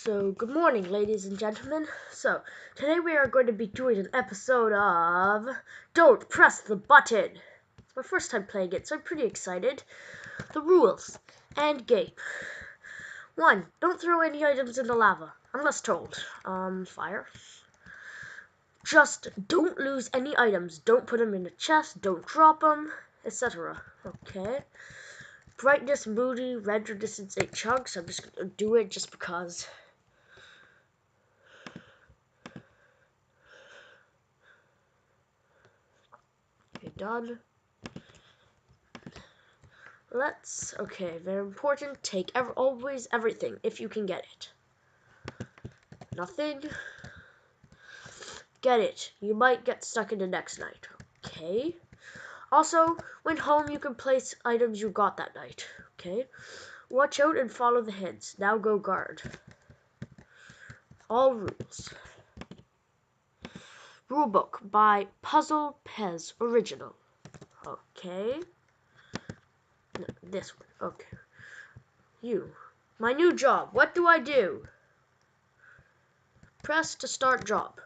So, good morning, ladies and gentlemen. So, today we are going to be doing an episode of Don't Press the Button. It's my first time playing it, so I'm pretty excited. The rules and game. 1. Don't throw any items in the lava, unless told. Fire. Just don't lose any items. Don't put them in the chest, don't drop them, etc. Okay. Brightness, moody, render distance 8 chunks. I'm just going to do it just because. Okay, done. Okay, very important, take always everything if you can get it. Nothing? Get it. You might get stuck in the next night. Okay. Also, when home, you can place items you got that night. Okay. Watch out and follow the hints. Now go guard. All rules. Rulebook by Puzzle Pez Original. Okay. No, this one. Okay. You. My new job. What do I do? Press to start job.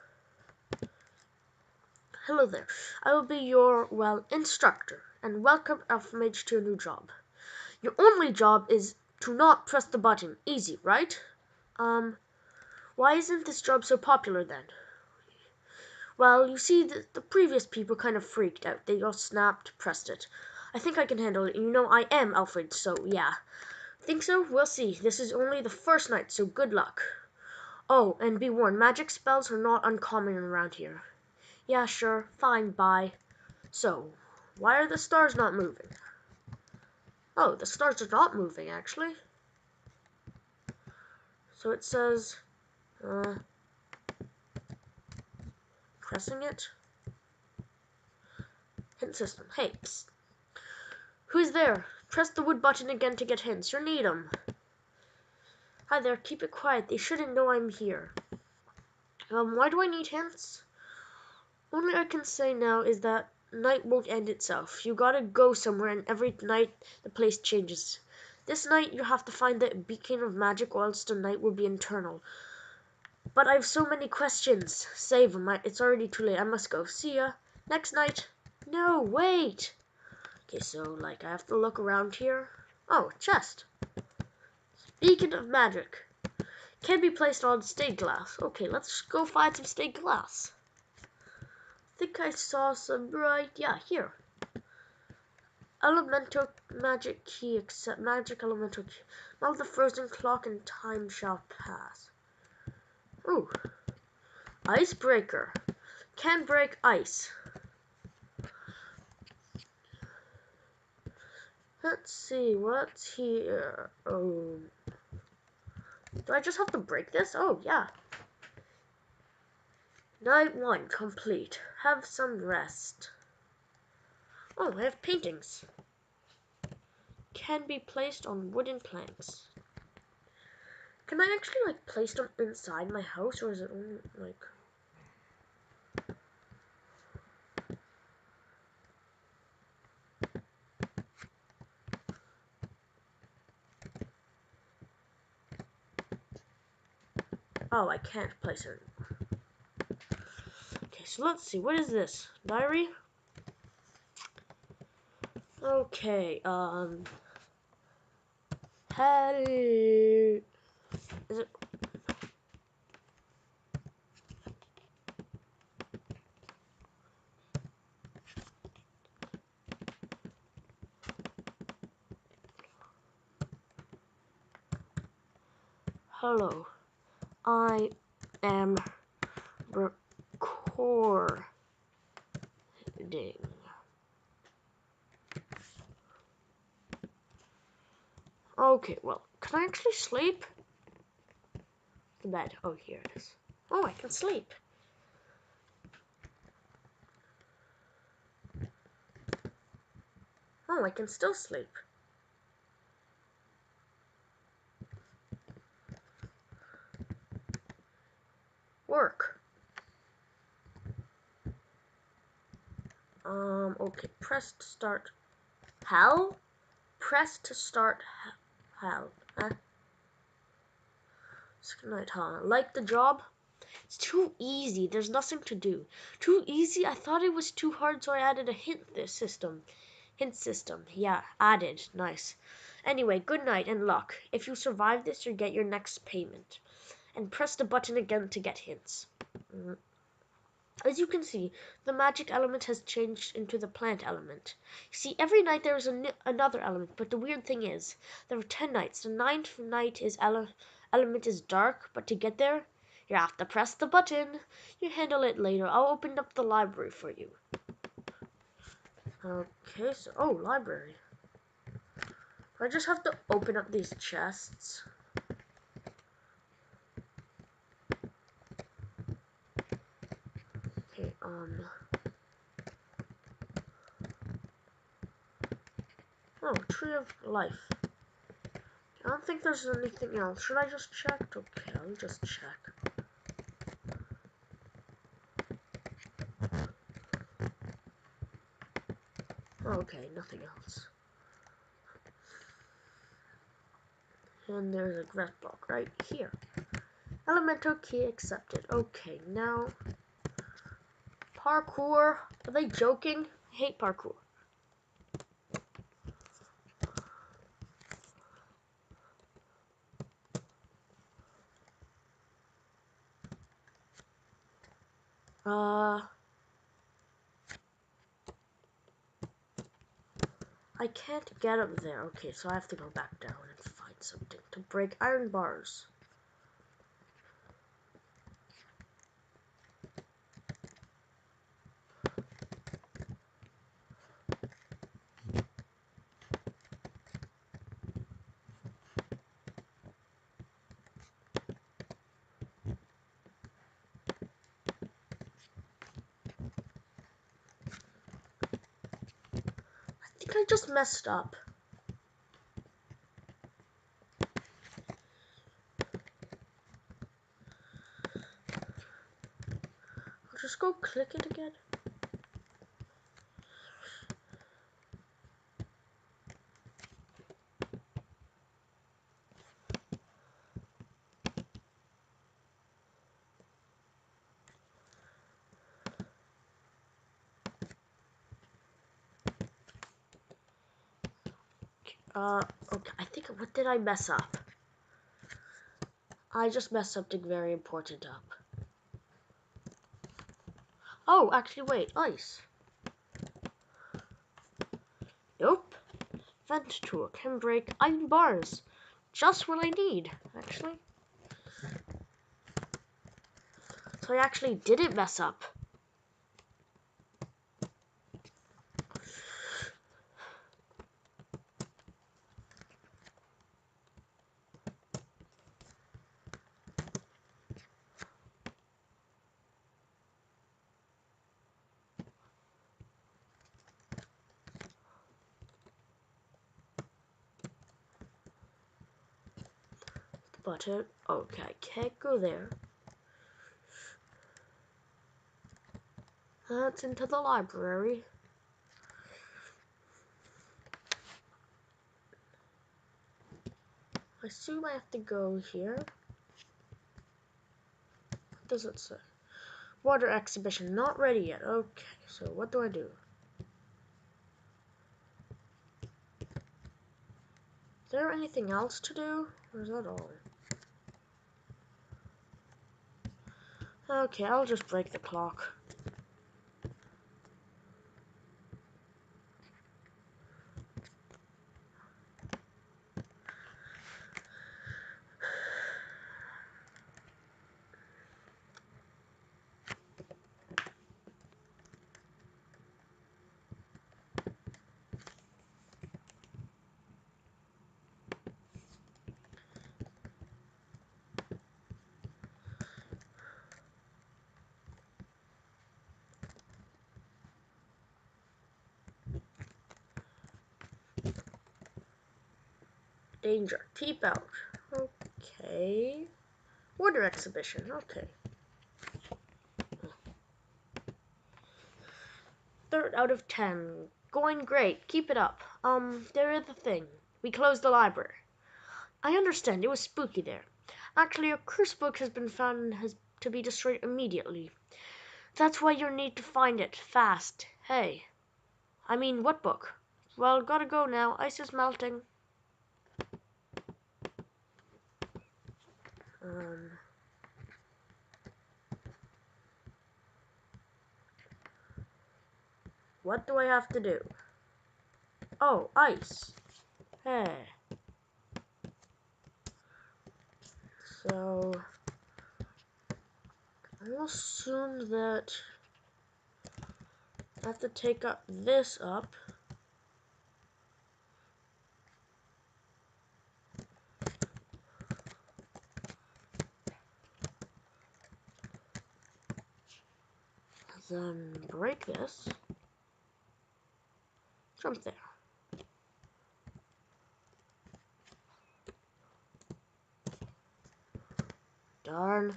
Hello there. I will be your, instructor, and welcome Elfmage to your new job. Your only job is to not press the button. Easy, right? Why isn't this job so popular then? Well, you see, the previous people kind of freaked out. They all snapped, pressed it. I think I can handle it. You know, I am Alfred, so yeah. Think so? We'll see. This is only the first night, so good luck. Oh, and be warned, magic spells are not uncommon around here. Yeah, sure. Fine, bye. So, why are the stars not moving? Oh, the stars are not moving, actually. So it says, pressing it. Hint system. Hey, psst. Who's there? Press the wood button again to get hints. You'll need 'em. Hi there, keep it quiet. They shouldn't know I'm here. Why do I need hints? Only I can say now is that night won't end itself. You gotta go somewhere, and every night the place changes. This night you have to find the beacon of magic, or else the night will be eternal. But I have so many questions. Save them. It's already too late. I must go. See ya. Next night. No, wait. Okay, so, I have to look around here. Oh, chest. Beacon of magic. Can be placed on stained glass. Okay, let's go find some stained glass. I think I saw some right. Yeah, here. Elemental magic key. Accept magic elemental key. Now the frozen clock and time shall pass. Ooh. Icebreaker. Can break ice. Let's see, what's here? Oh. Do I just have to break this? Oh, yeah. Night 1 complete. Have some rest. Oh, I have paintings. Can be placed on wooden planks. Can I actually, place them inside my house, or is it only, Oh, I can't place it. Okay, so let's see. What is this? Diary? Okay, Hello. Is it? Hello. I am recording. Okay, well, can I actually sleep? The bed. Oh, here it is. Oh, I can sleep. Oh, I can still sleep. Work. Okay, press to start. Hal? Press to start Hal. Second night, huh? Like the job? It's too easy. There's nothing to do. Too easy? I thought it was too hard, so I added a system. Hint system. Yeah, added. Nice. Anyway, good night and luck. If you survive this, you get your next payment. And press the button again to get hints. As you can see, the magic element has changed into the plant element. See, every night there is another element, but the weird thing is, there are 10 nights. The ninth night is element is dark, but to get there, you have to press the button. You handle it later. I'll open up the library for you. Okay, so, oh, library. I just have to open up these chests. Okay, oh, Tree of Life. I don't think there's anything else. Should I just check? Okay, I'll just check. Okay, nothing else. And there's a grass block right here. Elemental key accepted. Okay, now parkour. Are they joking? I hate parkour. I can't get up there. Okay, so I have to go back down and find something to break iron bars. I think I just messed up. I'll just go click it again. Okay, I think, what did I mess up? I just messed something very important up. Oh, actually, wait, ice. Nope. Vent tool can break iron bars. Just what I need, actually. So I actually didn't mess up. Button. Okay, can't go there. That's into the library. I assume I have to go here. What does it say? Water exhibition not ready yet. Okay, so what do I do? Is there anything else to do? Or is that all? Okay, I'll just break the clock. Danger. Keep out. Okay. Water exhibition. Okay. 3rd out of 10. Going great. Keep it up. There is the thing. We closed the library. I understand. It was spooky there. Actually, a curse book has been found and has to be destroyed immediately. That's why you need to find it fast. Hey, I mean, what book? Well, gotta go now. Ice is melting. What do I have to do? Oh, ice. Hey. So, I'll assume that I have to take up this up. Then break this. Jump there. Darn.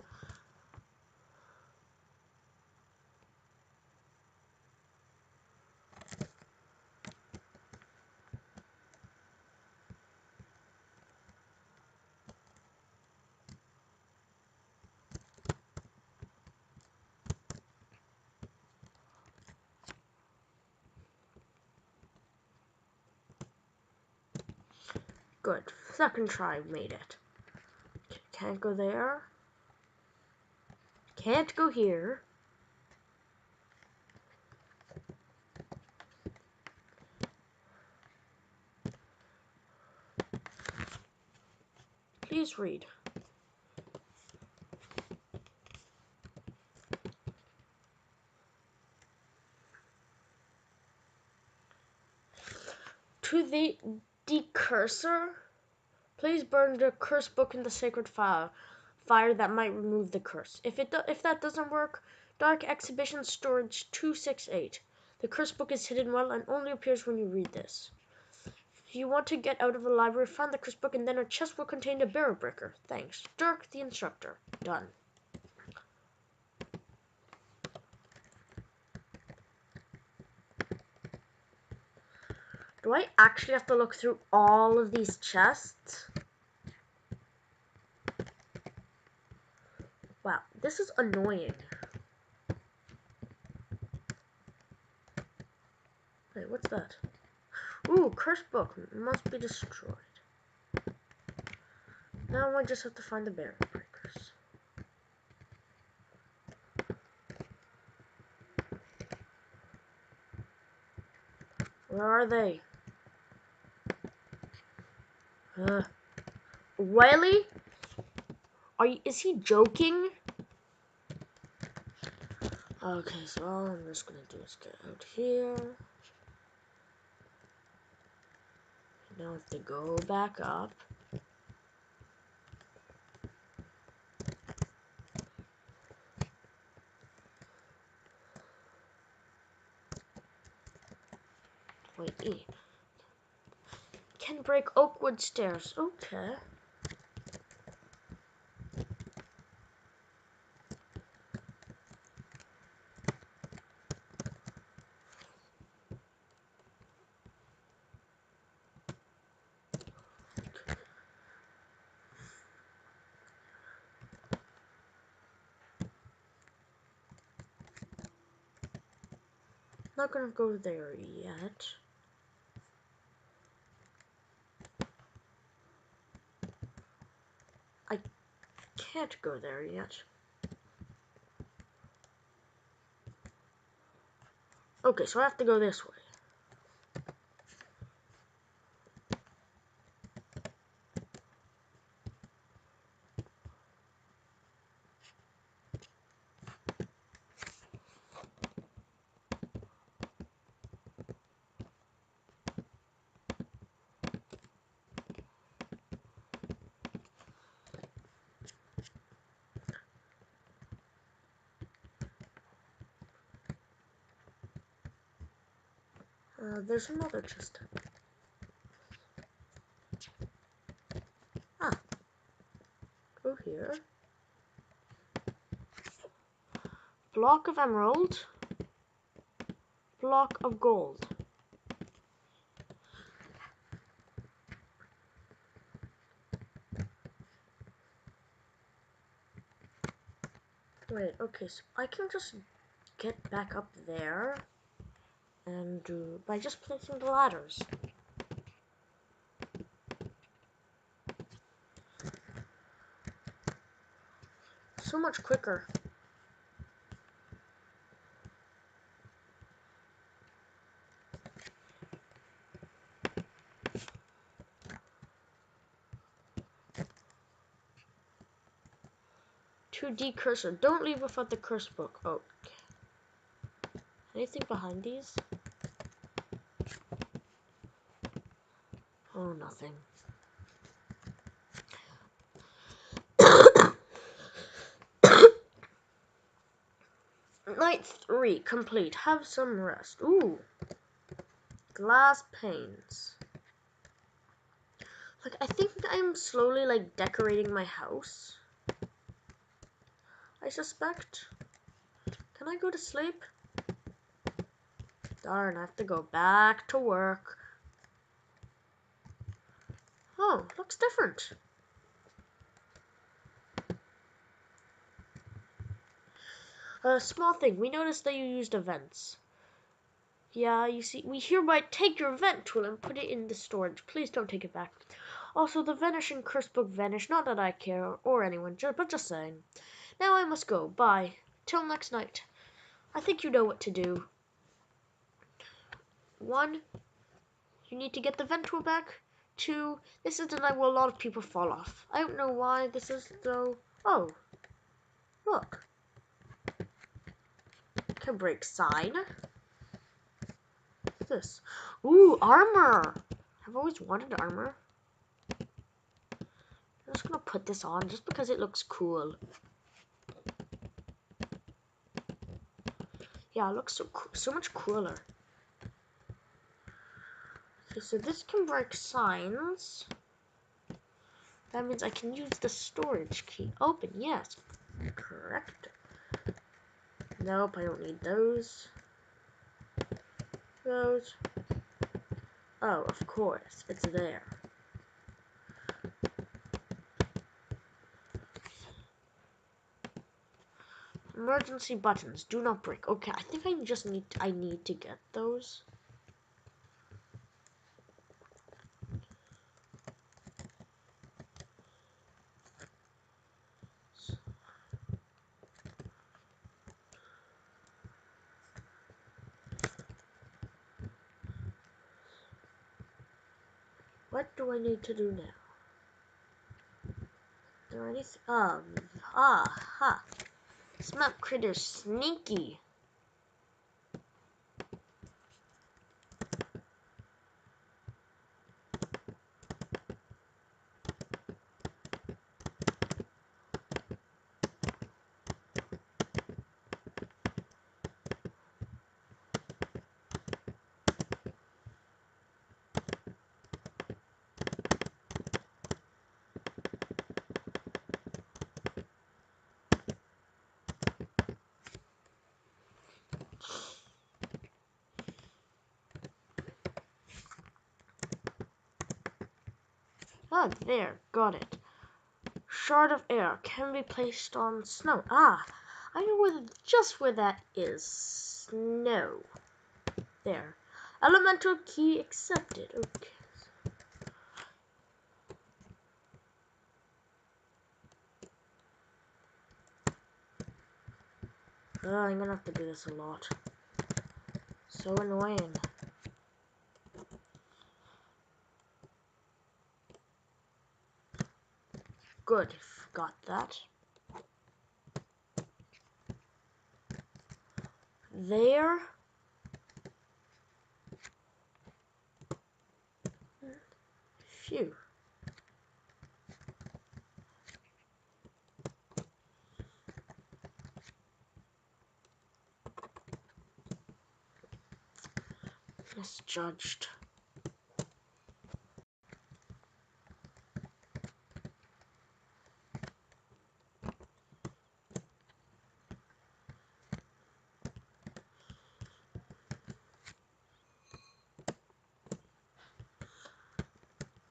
Good. Second try made it. Can't go there. Can't go here. Please read. To the decurser, please burn the curse book in the sacred fire that might remove the curse. If that doesn't work, Dark Exhibition Storage 268. The curse book is hidden well and only appears when you read this. If you want to get out of the library, find the curse book and then a chest will contain the barrel breaker. Thanks. Dirk, the instructor. Done. Do I actually have to look through all of these chests? Wow, this is annoying. Wait, what's that? Ooh, curse book must be destroyed. Now I just have to find the barrel breakers. Where are they? Wiley? Is he joking? Okay, so all I'm just gonna do is get out here. Now I have to go back up. Wait, E. Can break Oakwood stairs. Okay. Not gonna go there yet. I can't go there yet. Okay, so I have to go this way. There's another chest. Ah, go here. Block of emerald. Block of gold. Wait, okay, so I can just get back up there and do by just placing the ladders. So much quicker. To decursor. Don't leave without the curse book. Oh. Anything behind these? Oh, nothing. Night 3 complete. Have some rest. Ooh. Glass panes. Like, I think I'm slowly, like, decorating my house. I suspect. Can I go to sleep? Darn, I have to go back to work. Oh, looks different. A small thing. We noticed that you used events. Yeah, you see, we hereby take your vent tool and put it in the storage. Please don't take it back. Also, the vanishing curse book vanished. Not that I care, or anyone, but just saying. Now I must go. Bye. Till next night. I think you know what to do. 1. You need to get the vent tool back. 2. This is the night where a lot of people fall off. I don't know why this is, though. Oh. Look. Can break sign. What's this? Ooh, armor. I've always wanted armor. I'm just gonna put this on just because it looks cool. Yeah, it looks so much cooler. Okay, so this can break signs. That means I can use the storage key. Open, yes. Correct. Nope, I don't need those. Those. Oh, of course, it's there. Emergency buttons, do not break. Okay, I think I need to get those. What do I need to do now? Is there anything? Ha. This map critter's sneaky. Ah, there, got it. Shard of air can be placed on snow. Ah, I know just where that is. Snow. There. Elemental key accepted. Okay. I'm gonna have to do this a lot. So annoying. Good, got that. There. Phew. Misjudged.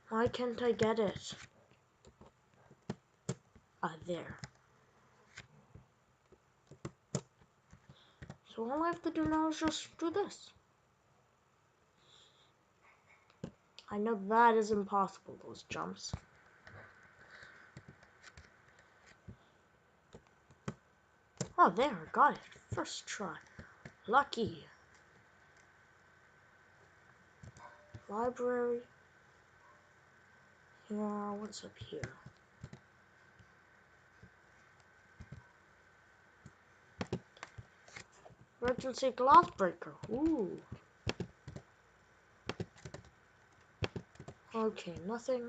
Why can't I get it? Ah, there. So all I have to do now is just do this. I know that is impossible, those jumps. Oh, there, got it. First try. Lucky. Library. Yeah, what's up here? Emergency glass breaker. Ooh. Okay, nothing.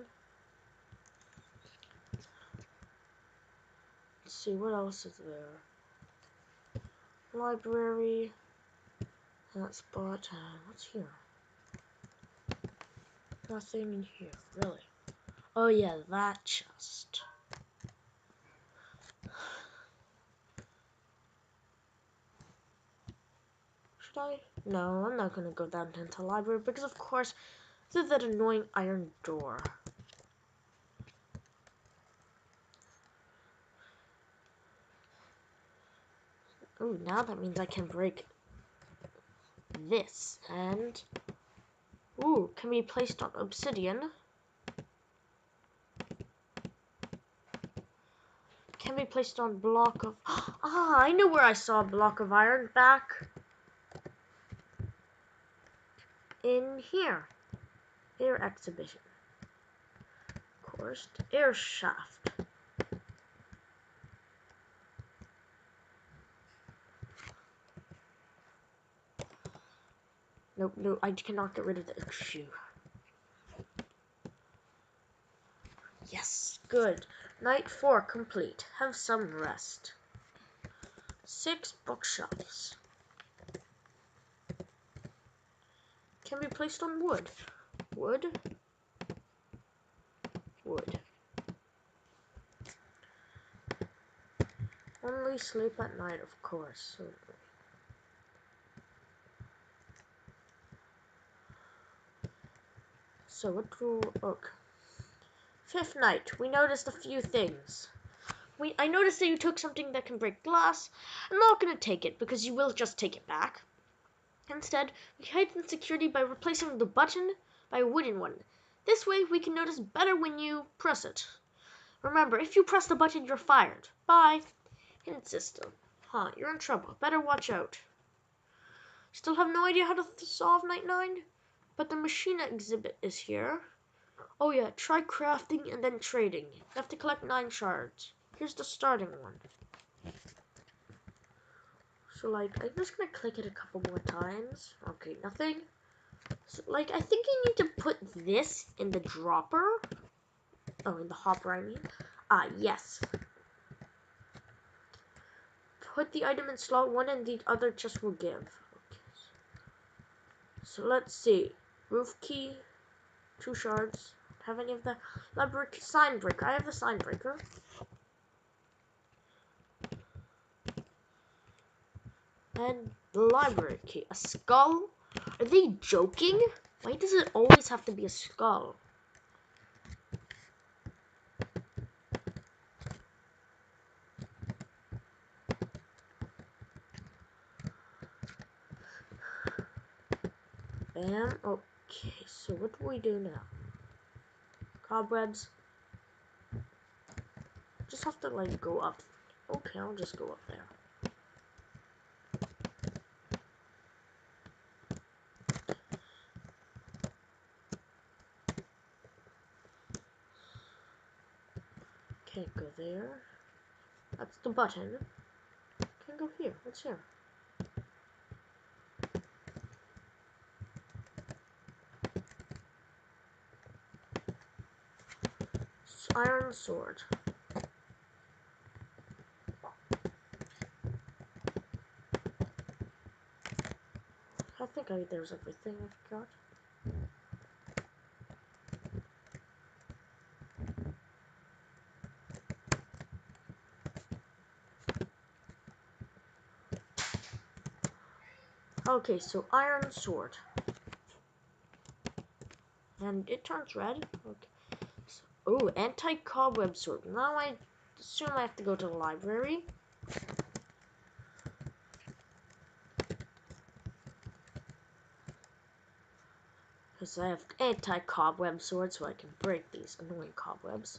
Let's see, what else is there? Library. That spot. What's here? Nothing in here, really. Oh yeah, that chest. Should I? No, I'm not gonna go down into the library because of course there's that annoying iron door. Ooh, now that means I can break this and ooh, can be placed on obsidian. Can be placed on block of ah, I know where I saw a block of iron back in here. Air exhibition. Of course, air shaft. Nope, no, I cannot get rid of the shoe. Yes, good. Night 4 complete. Have some rest. 6 bookshelves. Can be placed on wood. Wood. Wood. Only sleep at night, of course. So what do look? 5th night, we noticed a few things. I noticed that you took something that can break glass. I'm not gonna take it because you will just take it back. Instead, we heightened security by replacing the button by a wooden one. This way, we can notice better when you press it. Remember, if you press the button, you're fired. Bye. Hidden system. Huh, you're in trouble. Better watch out. Still have no idea how to solve Night 9? But the machine exhibit is here. Oh yeah, try crafting and then trading. You have to collect 9 shards. Here's the starting one. So like, I'm just gonna click it a couple more times. Okay, nothing. So like, I think you need to put this in the dropper. Oh, in the hopper, I mean. Ah, yes. Put the item in slot 1 and the other chest will give. Okay. So let's see. Roof key, 2 shards. Have any of the library sign breaker? I have the sign breaker. And the library key. A skull? Are they joking? Why does it always have to be a skull? Bam. Okay, so what do we do now? Cobwebs. Just have to like go up. Okay, I'll just go up there. Can't go there. That's the button. Can't go here. What's here? Iron sword. I think there's everything I've got. Okay, so iron sword. And it turns red. Okay. So, oh, anti-cobweb sword. Now I assume I have to go to the library. Because I have anti-cobweb sword, so I can break these annoying cobwebs.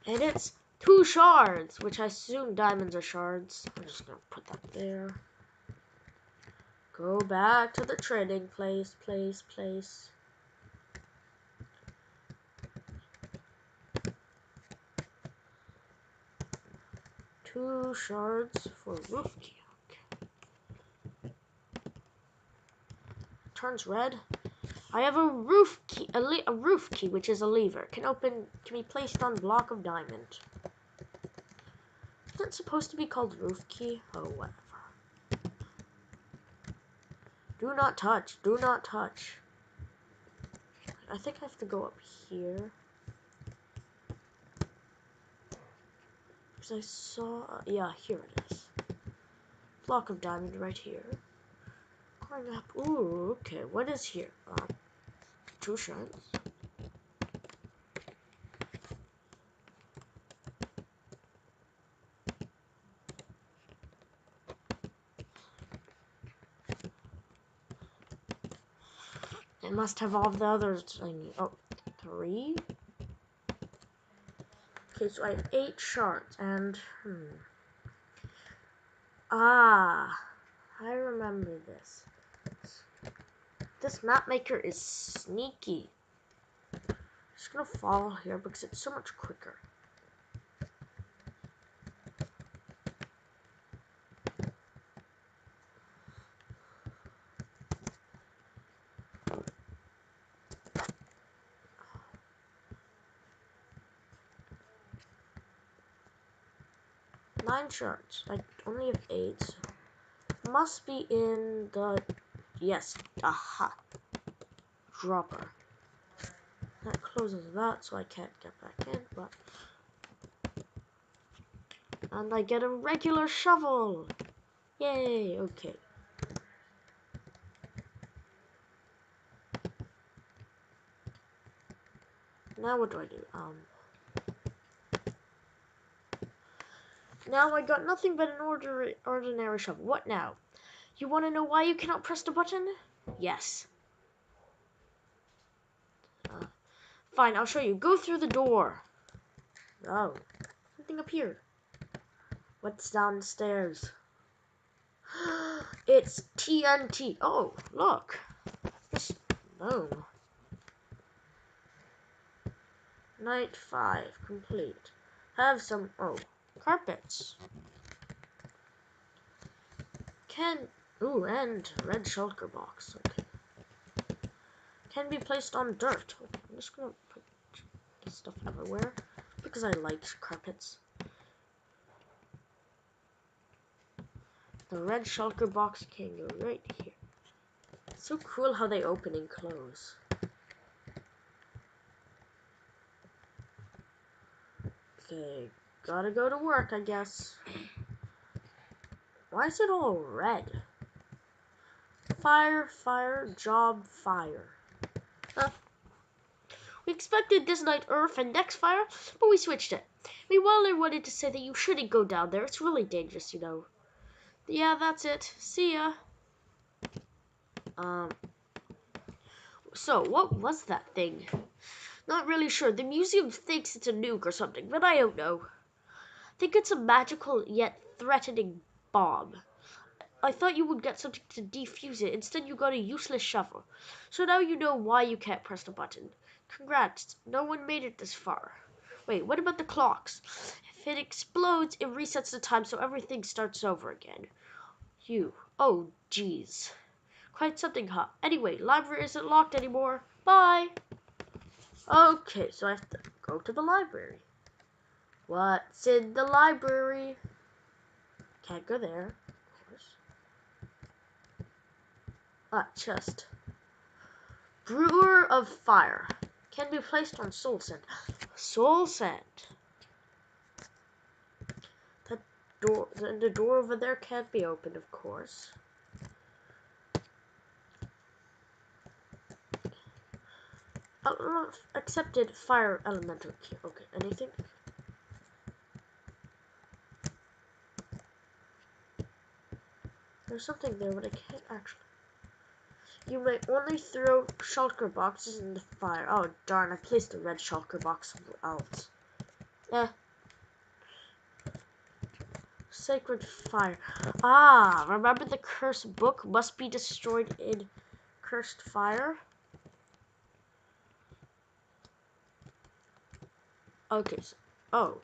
And it's 2 shards, which I assume diamonds are shards. I'm just gonna put that there. Go back to the trading place. 2 shards for roof key. Okay. Turns red. I have a roof key, a roof key, which is a lever. Can be placed on block of diamond. Isn't it supposed to be called roof key? Oh, whatever. Do not touch. Do not touch. I think I have to go up here. Because I saw... yeah, here it is. Block of diamond right here. Going up. Ooh, okay. What is here? 2 shards. It must have all the others I need. Oh, 3. Okay, so I have 8 shards, and I remember this. This map maker is sneaky. I'm just gonna fall here because it's so much quicker. Nine shards. I only have 8. So must be in the... yes. Aha. Dropper. That closes that, so I can't get back in, but... and I get a regular shovel! Yay! Okay. Now what do I do? Now I got nothing but an ordinary shovel. What now? You want to know why you cannot press the button? Yes. Fine, I'll show you. Go through the door. Oh, something appeared. What's downstairs? It's TNT. Oh, look. This boom. Night 5 complete. Have some carpets. And red shulker box. Okay. Can be placed on dirt. Okay, I'm just gonna put this stuff everywhere because I like carpets. The red shulker box can go right here. It's so cool how they open and close. Okay, gotta go to work, I guess. Why is it all red? Fire, job, fire. We expected this night Earth and next fire, but we switched it. Meanwhile, I wanted to say that you shouldn't go down there. It's really dangerous, you know. Yeah, that's it. See ya. So, what was that thing? Not really sure. The museum thinks it's a nuke or something, but I don't know. I think it's a magical yet threatening bomb. I thought you would get something to defuse it. Instead, you got a useless shovel. So now you know why you can't press the button. Congrats. No one made it this far. Wait, what about the clocks? If it explodes, it resets the time so everything starts over again. Oh, geez. Quite something, huh? Anyway, library isn't locked anymore. Bye. Okay, so I have to go to the library. What's in the library? Can't go there, of course. Chest. Brewer of fire. Can be placed on soul sand. Soul sand. The door over there can't be opened, of course. Accepted fire elemental key. Okay, anything? There's something there, but I can't actually. You may only throw shulker boxes in the fire. Oh darn, I placed a red shulker box somewhere else. Sacred fire. Ah, remember the cursed book must be destroyed in cursed fire? Okay, so, oh.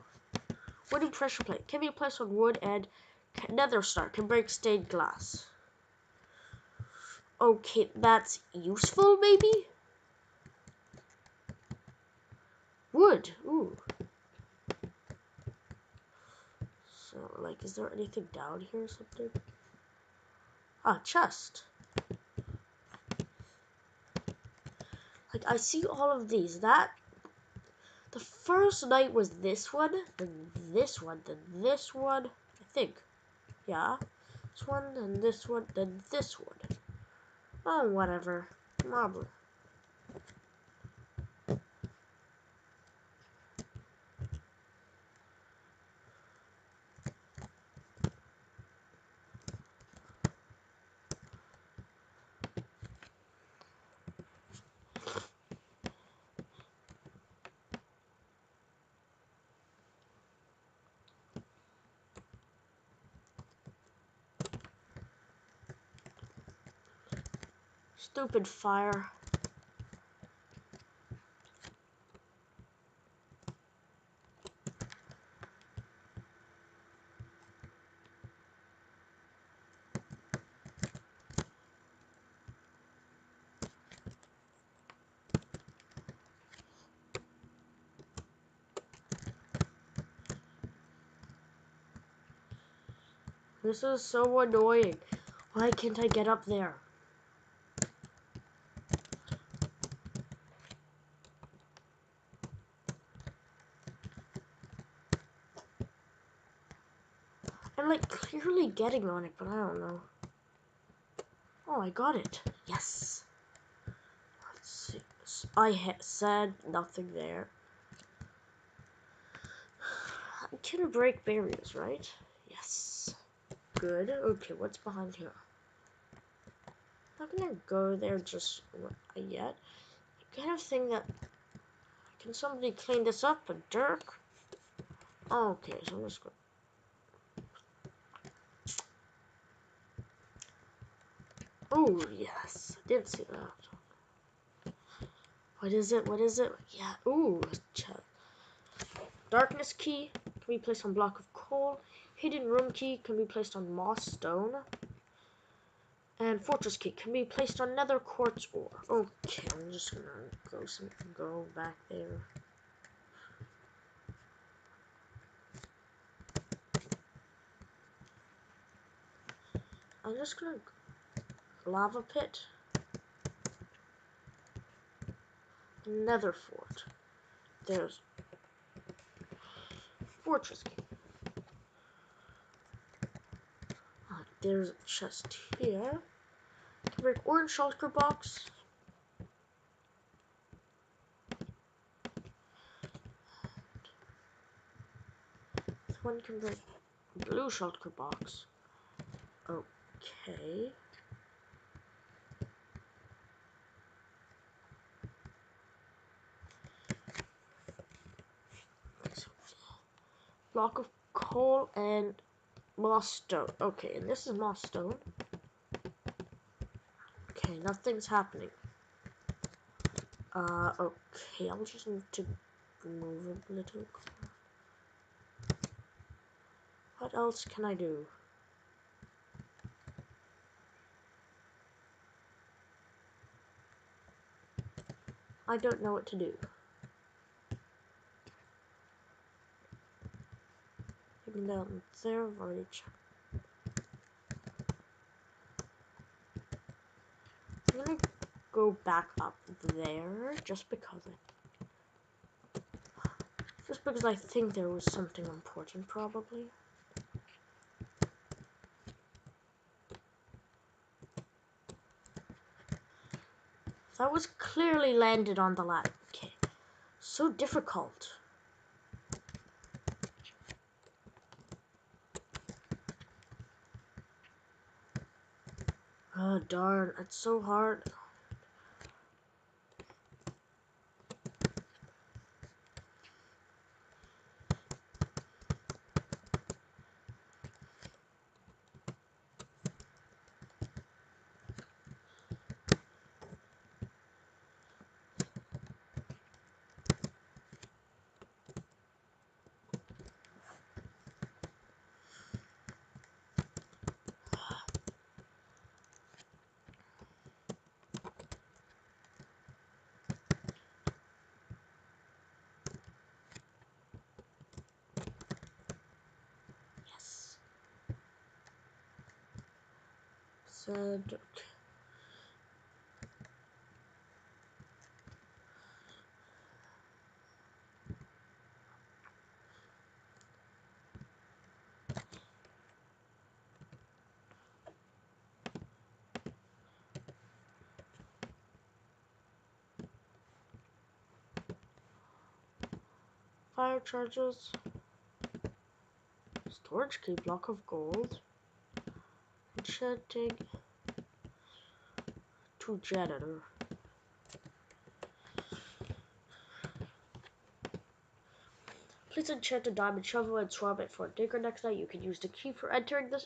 Wooden pressure plate can be placed on wood and nether star can break stained glass. Okay, that's useful maybe? Wood, ooh. So, like, is there anything down here or something? Ah, chest. Like, I see all of these. The first night was this one, then this one, then this one, I think. Yeah. This one, then this one, then this one. Oh, whatever. Marble. Stupid fire. This is so annoying. Why can't I get up there? I'm like clearly getting on it, but I don't know. Oh, I got it. Yes. Let's see. I said nothing there. I can break barriers, right? Yes. Good. Okay, what's behind here? I'm not gonna go there just yet. I kind of think that... Can somebody clean this up? A dirt? Okay, so I'm just going... Oh, yes. I did see that. What is it? What is it? Yeah. Ooh. Darkness key can be placed on block of coal. Hidden room key can be placed on moss stone. And fortress key can be placed on nether quartz ore. Okay, I'm just gonna go back there. I'm just gonna lava pit. Nether fort. There's fortress key. There's a chest here. Can break orange shulker box. This one can break blue shulker box. Okay. Block of coal and moss stone. Okay, and this is moss stone. Okay, nothing's happening. Okay, I'll just need to move a little. What else can I do? I don't know what to do. Even down there, I've already checked. I'm gonna go back up there just because I think there was something important, probably. That was clearly landed on the ladder. Okay, so difficult. Oh darn, it's so hard. said. Fire charges. Storage key, block of gold. Enchanting to janitor. Please enchant a diamond shovel and swap it for a digger next night. You can use the key for entering the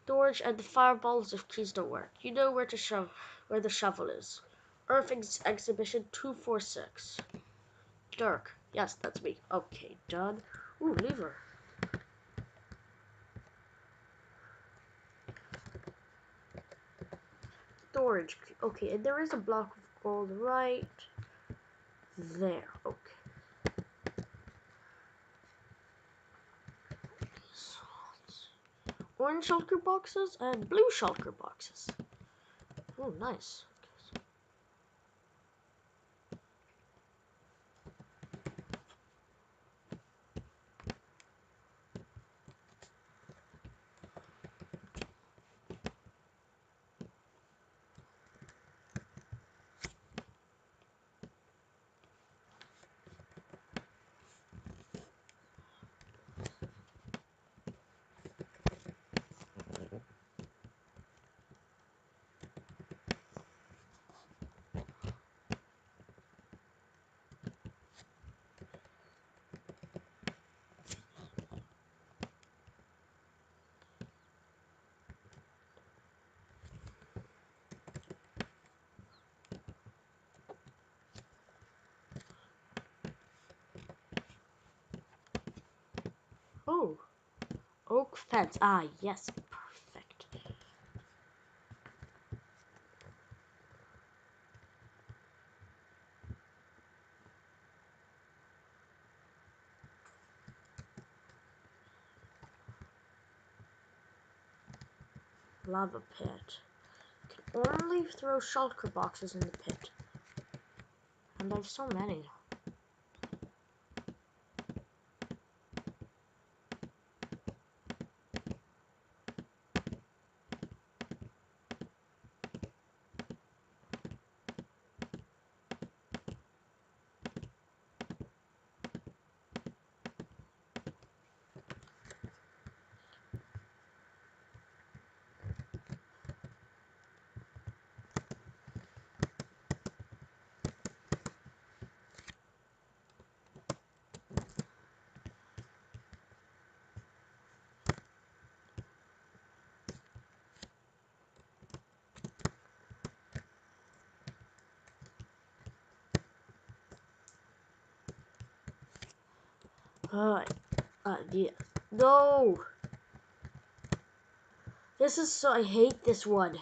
storage and the fireballs if keys don't work. You know where the shovel is. Earth Exhibition 246. Dirk. Yes, that's me. Okay, done. Ooh, lever. Storage. Okay, and there is a block of gold right there. Okay. So, orange shulker boxes and blue shulker boxes. Oh, nice. Oh, oak fence. Ah, yes, perfect. Lava pit. Can only throw shulker boxes in the pit. And I have so many. Yeah. No! This is so. I hate this one.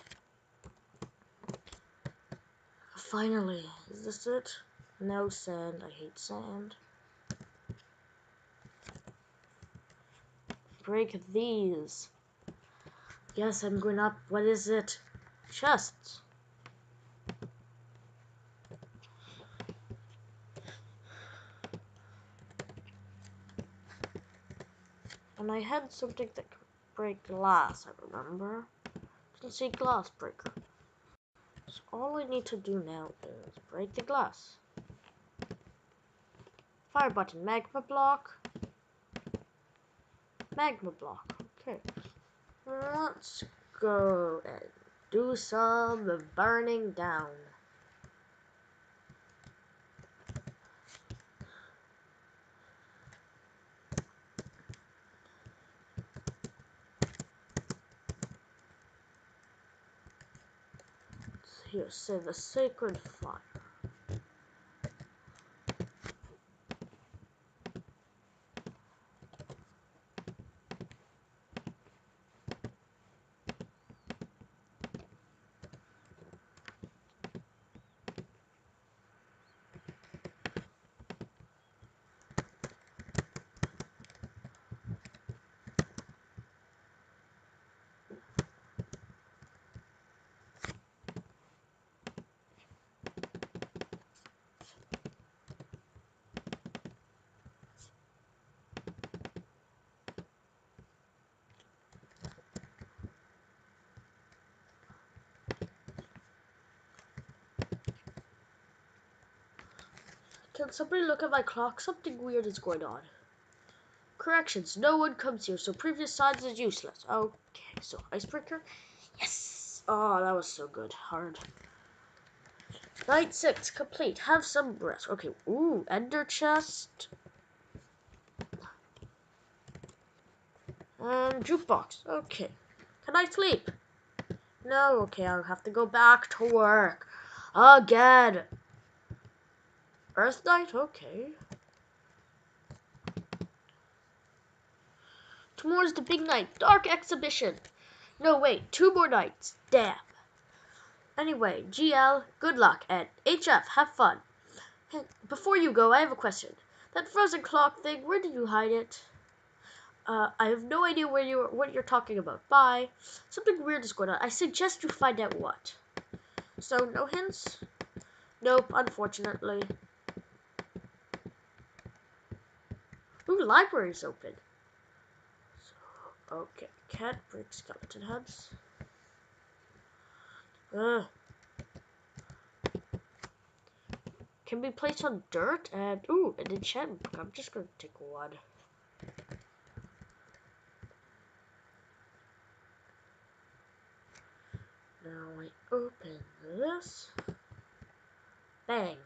Finally. Is this it? No sand. I hate sand. Break these. Yes, I'm going up. What is it? Chests. And I had something that could break glass, I remember. Didn't see glass breaker. So all I need to do now is break the glass. Fire button, magma block. Magma block. Okay. Let's go and do some burning down. Here, say the sacred fire. Can somebody look at my clock? Something weird is going on. Corrections. No one comes here, so previous signs is useless. Okay, so icebreaker. Yes! Oh, that was so good. Hard. Night 6, complete. Have some rest. Okay, ooh, ender chest. And jukebox. Okay. Can I sleep? No, okay, I'll have to go back to work. Again. Earth night? Okay. Tomorrow's the big night. Dark exhibition. No, wait, 2 more nights. Damn. Anyway, GL, good luck, and HF, have fun. Before you go, I have a question. That frozen clock thing, where did you hide it? I have no idea what you're talking about. Bye. Something weird is going on. I suggest you find out what. So, no hints? Nope, unfortunately. Ooh, library's open. So, okay, can't break skeleton heads. Can be placed on dirt and ooh, an enchantment book. I'm just gonna take one. Now I open this. Bang.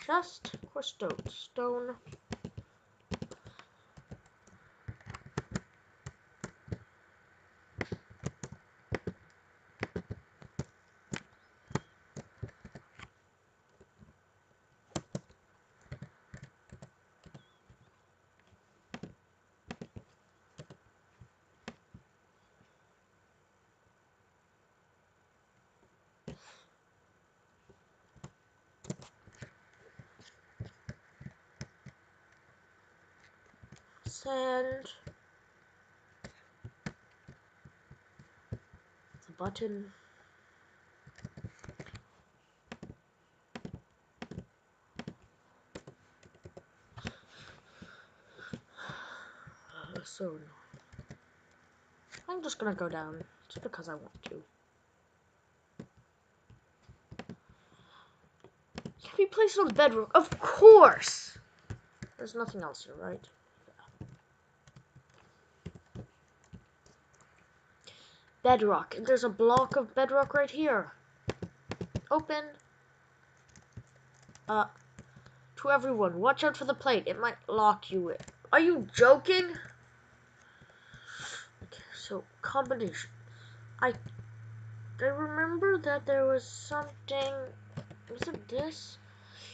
Chest or stone? Stone. Sand. The button. So I'm just gonna go down just because I want to. Can we place it on bedrock? Of course! There's nothing else here, right? Bedrock. And there's a block of bedrock right here. Open. To everyone, watch out for the plate. It might lock you in. Are you joking? Okay, so combination. I remember that there was something. Was it this?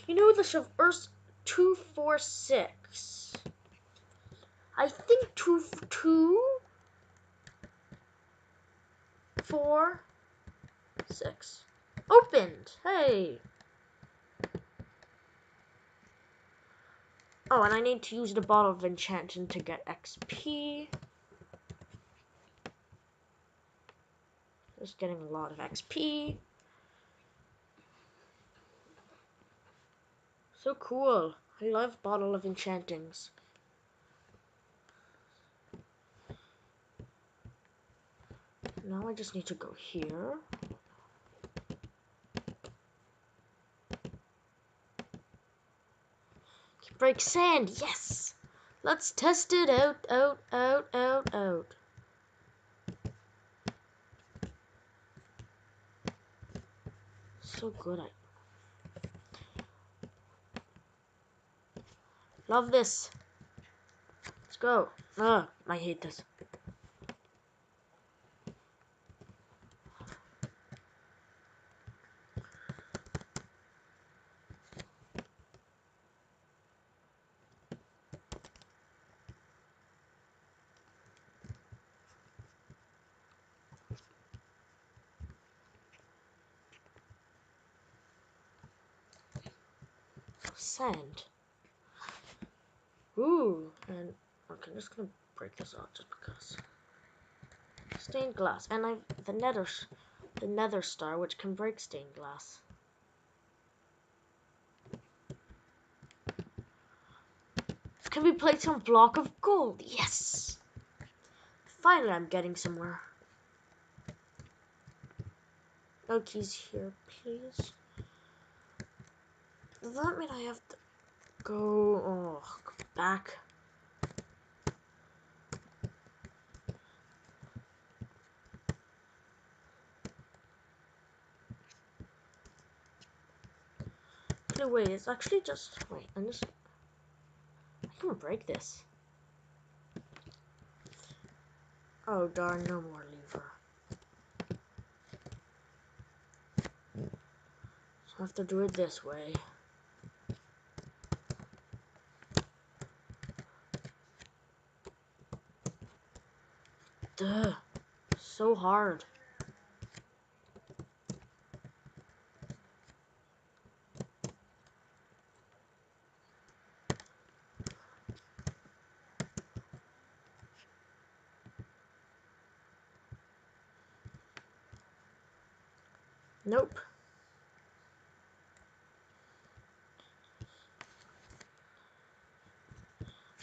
You know the Earth 246. I think 246 opened. Hey. Oh, and I need to use the bottle of enchanting to get XP. Just getting a lot of XP. So cool. I love bottle of enchantings. Now I just need to go here. Break sand, yes! Let's test it out. So good. Love this. Let's go. I hate this. Sand. Ooh, and okay, I'm just gonna break this out just because. Stained glass, and the nether star, which can break stained glass. Can we place on block of gold? Yes. Finally, I'm getting somewhere. No keys here, please. Does that mean I have to go back? Okay, wait, it's actually just wait, I can break this. Oh darn, no more lever. So I have to do it this way. Duh, so hard. Nope.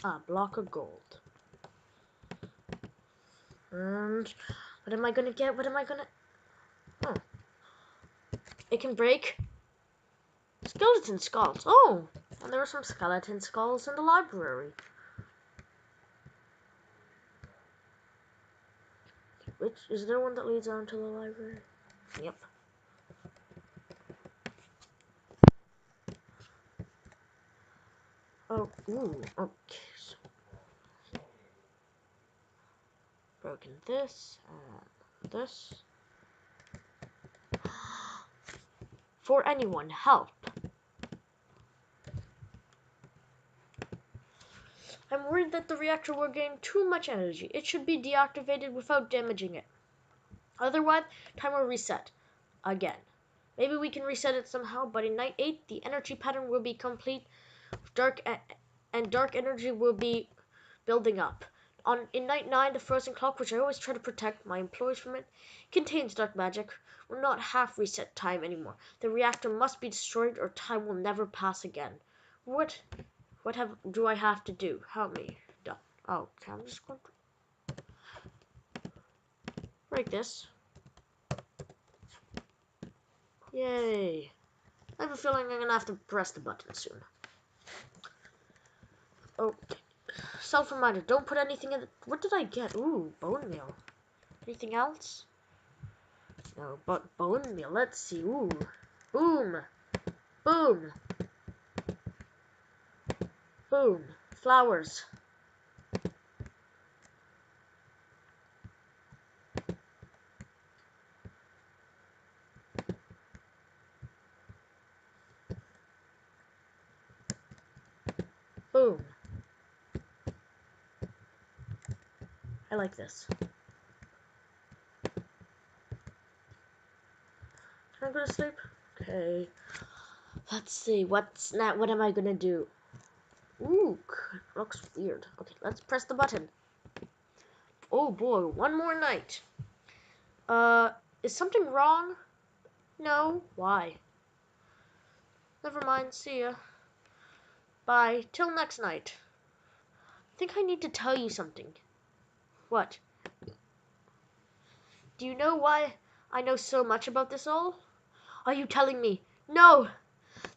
A block of gold. And what am I gonna get? What am I gonna... Oh. It can break. Skeleton skulls. Oh! And there were some skeleton skulls in the library. Which, is there one that leads on to the library? Yep. Oh, ooh, okay. So broken this, and this. For anyone, help. I'm worried that the reactor will gain too much energy. It should be deactivated without damaging it. Otherwise, time will reset. Again. Maybe we can reset it somehow, but in night 8, the energy pattern will be complete. Dark energy will be building up. In night 9, the frozen clock, which I always try to protect my employees from it, contains dark magic. Will not have reset time anymore. The reactor must be destroyed or time will never pass again. What do I have to do? Help me. Done. Oh, okay, I'm just going to break this. Yay. I have a feeling I'm gonna have to press the button soon. Okay. Self-reminder, don't put anything in the... What did I get? Ooh, bone meal. Anything else? No, but bone meal. Let's see. Ooh. Boom. Boom. Boom. Flowers. Boom. I like this. Can I go to sleep? Okay. Let's see. What's that? What am I gonna do? Ooh, looks weird. Okay, let's press the button. Oh boy, one more night. Is something wrong? No. Why? Never mind. See ya. Bye. Till next night. I think I need to tell you something. What? Do you know why I know so much about this all? Are you telling me? No!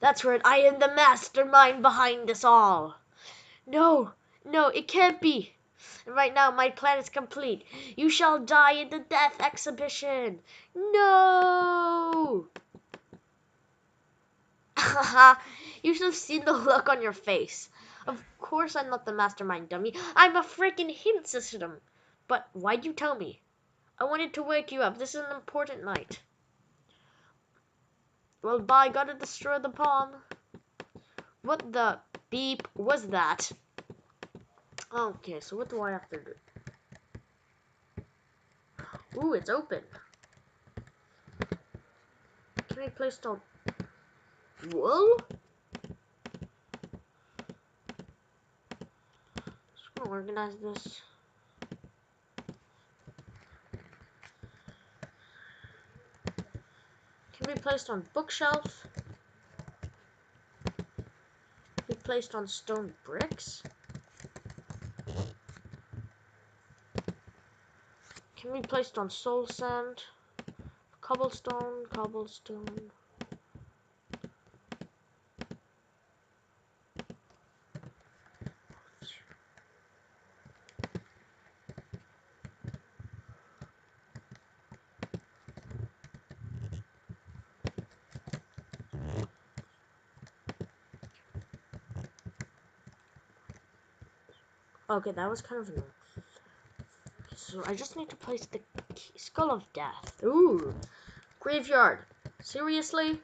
That's right, I am the mastermind behind this all. No, no, it can't be. And right now, my plan is complete. You shall die in the death exhibition. No! Haha, you should have seen the look on your face. Of course I'm not the mastermind, dummy. I'm a freaking hint system. But why'd you tell me? I wanted to wake you up. This is an important night. Well, bye. Gotta destroy the bomb. What the beep was that? Okay, so what do I have to do? Ooh, it's open. Can we place down wool? Just gonna organize this. Can be placed on bookshelf. Be placed on stone bricks. Can be placed on soul sand. Cobblestone, cobblestone. Okay, that was kind of annoying. So I just need to place the Skull of Death. Ooh, graveyard. Seriously?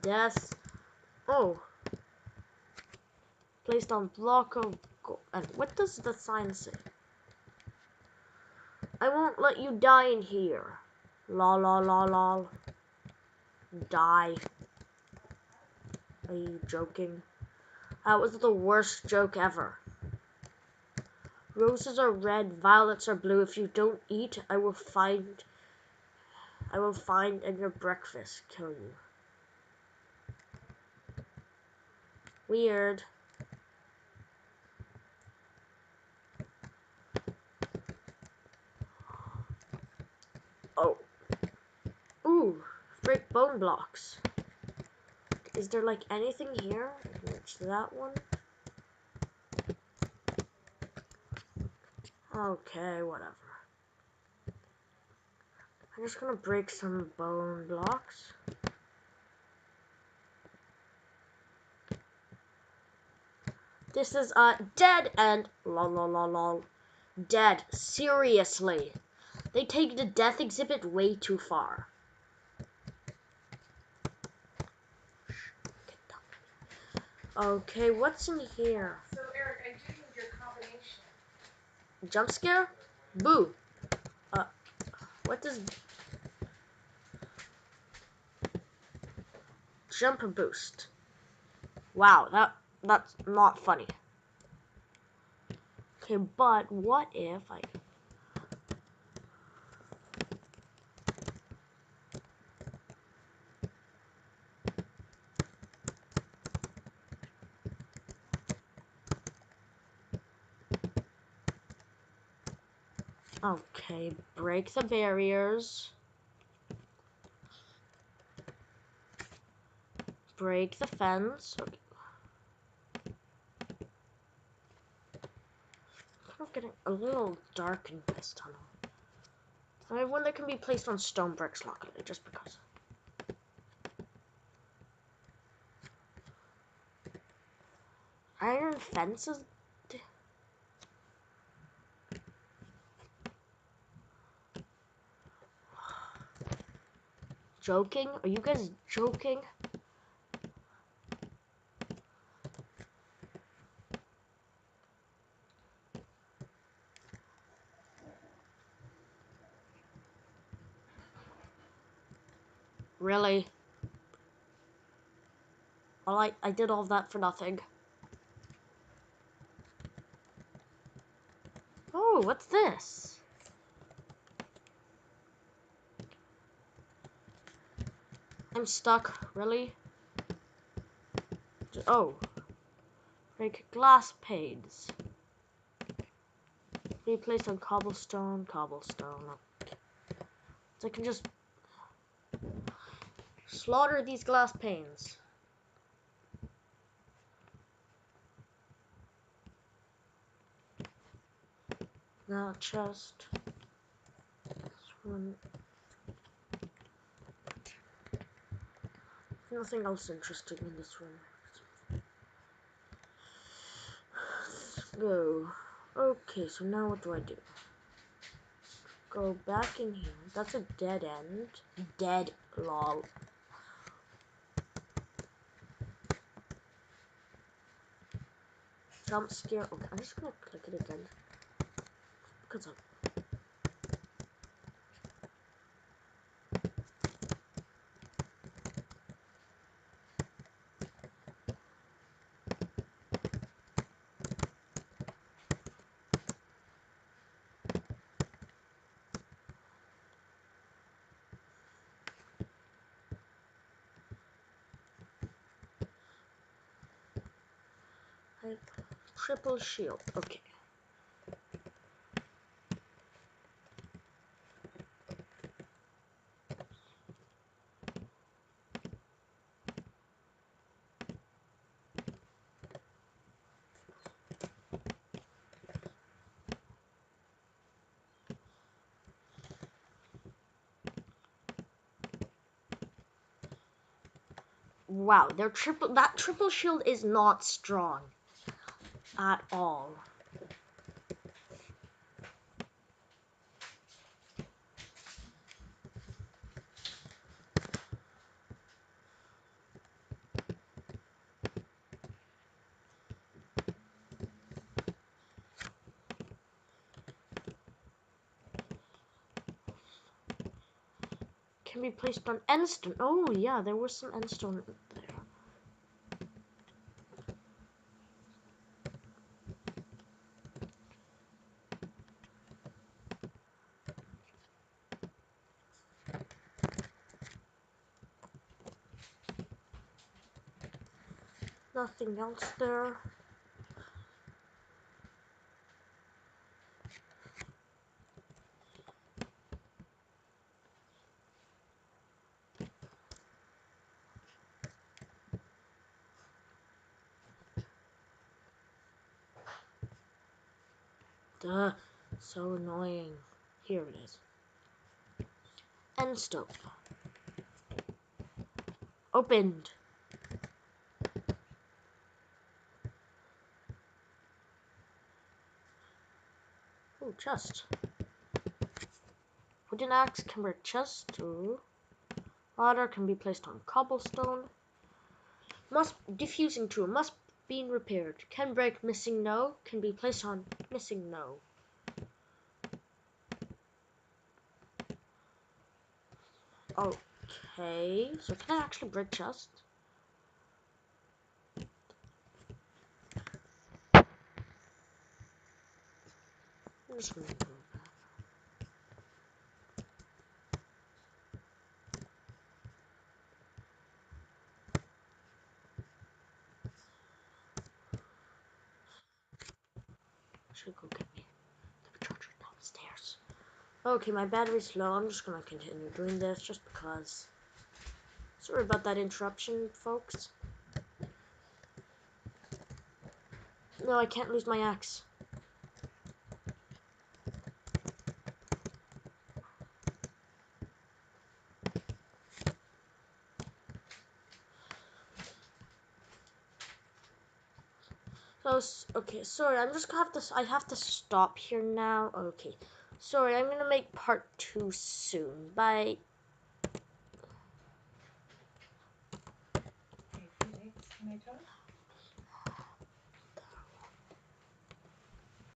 Death. Oh. Placed on block of gold. And what does the sign say? I won't let you die in here. Lol, lol, lol, lol. Die. Are you joking? That was the worst joke ever. Roses are red, violets are blue. If you don't eat, I will find in your breakfast, kill you. Weird. Oh. Ooh, break bone blocks. Is there like anything here? Reach that one. Okay, whatever. I'm just gonna break some bone blocks. This is dead end. Lol lol lol lol. Dead. Seriously. They take the death exhibit way too far. Okay, what's in here? So Eric, I do need your combination. Jump scare? Boo. What does jump boost? Wow, that's not funny. Okay, but what if I... Okay, break the barriers. Break the fence. Okay. I'm getting a little dark in this tunnel. I have one that can be placed on stone bricks, luckily, just because. Iron fences? Joking? Are you guys joking? Really? I did all that for nothing. Oh, what's this? I'm stuck. Really? Oh. Break glass panes. Be placed on cobblestone, cobblestone. So I can just slaughter these glass panes. Now chest. This one. Nothing else interesting in this room. Let's go. Okay, so now what do I do? Go back in here. That's a dead end. Dead, lol. Jump scare. Okay, I'm just gonna click it again. Because I have triple shield. Okay. Wow, that triple shield is not strong at all. Can be placed on endstone. Oh yeah, there was some endstone there. Nothing else there. Duh, so annoying. Here it is. End stove. Opened. Oh, chest. Wooden axe can break chest. Ooh. Ladder can be placed on cobblestone. Diffusing tool must be repaired. Can break missing no. Can be placed on missing no. Okay, so can I actually break chest? I'm just gonna do that. Should go get me the charger downstairs. Okay, my battery's low. I'm just gonna continue doing this just because. Sorry about that interruption, folks. No, I can't lose my axe. So, okay, sorry, I'm just gonna have to, I have to stop here now. Okay, sorry, I'm gonna make part 2 soon. Bye. Okay, 2 eggs, tomato.